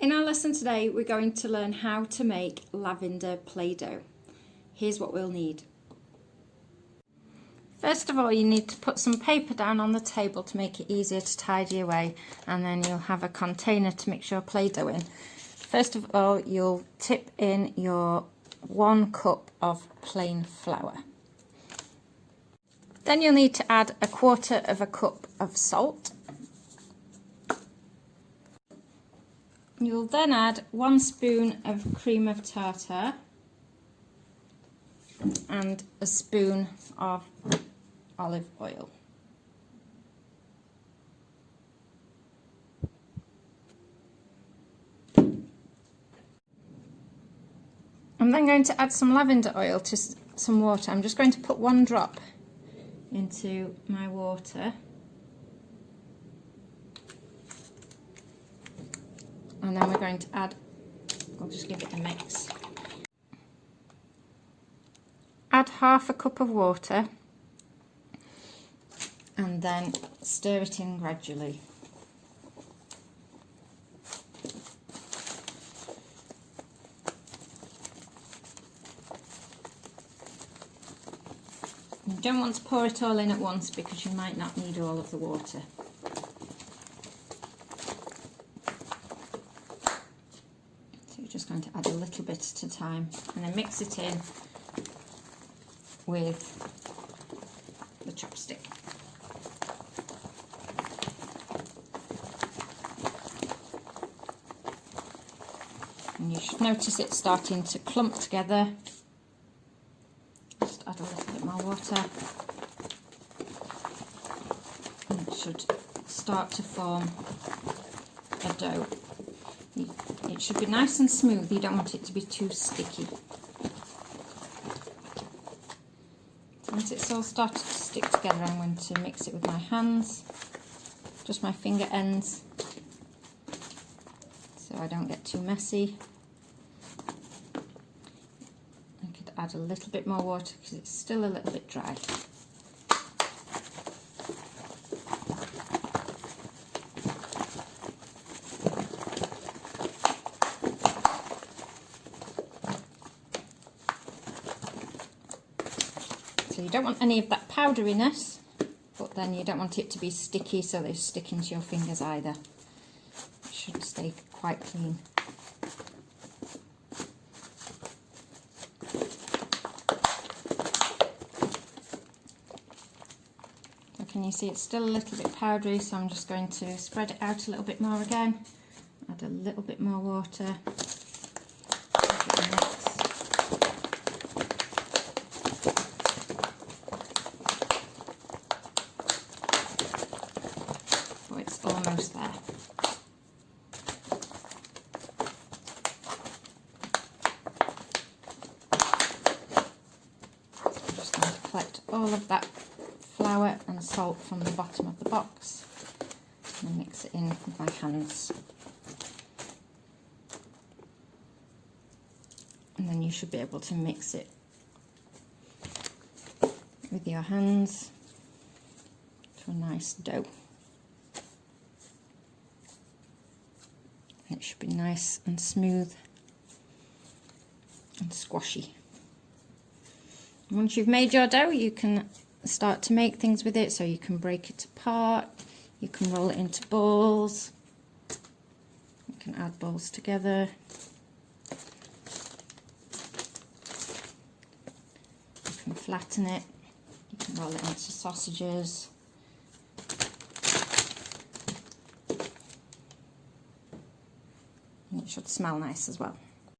In our lesson today, we're going to learn how to make lavender Play-Doh. Here's what we'll need. First of all, you need to put some paper down on the table to make it easier to tidy away, and then you'll have a container to mix your Play-Doh in. First of all, you'll tip in your 1 cup of plain flour. Then you'll need to add 1/4 cup of salt. You'll then add 1 spoon of cream of tartar and a spoon of olive oil. I'm then going to add some lavender oil to some water. I'm just going to put 1 drop into my water. And then we're going to add, I'll just give it a mix. Add 1/2 cup of water and then stir it in gradually. You don't want to pour it all in at once because you might not need all of the water. Just going to add a little bit at a time and then mix it in with the chopstick. And you should notice it starting to clump together. Just add a little bit more water and it should start to form a dough. It should be nice and smooth, you don't want it to be too sticky. Once it's all started to stick together, I'm going to mix it with my hands, just my finger ends, so I don't get too messy. I could add a little bit more water because it's still a little bit dry. So you don't want any of that powderiness, but then you don't want it to be sticky so they stick into your fingers either. It should stay quite clean. So can you see it's still a little bit powdery, so I'm just going to spread it out a little bit more again. Add a little bit more water. Almost there. I'm just going to collect all of that flour and salt from the bottom of the box and mix it in with my hands. And then you should be able to mix it with your hands to a nice dough. It should be nice and smooth and squashy. Once you've made your dough, you can start to make things with it. So you can break it apart, you can roll it into balls, you can add balls together. You can flatten it, you can roll it into sausages. It should smell nice as well.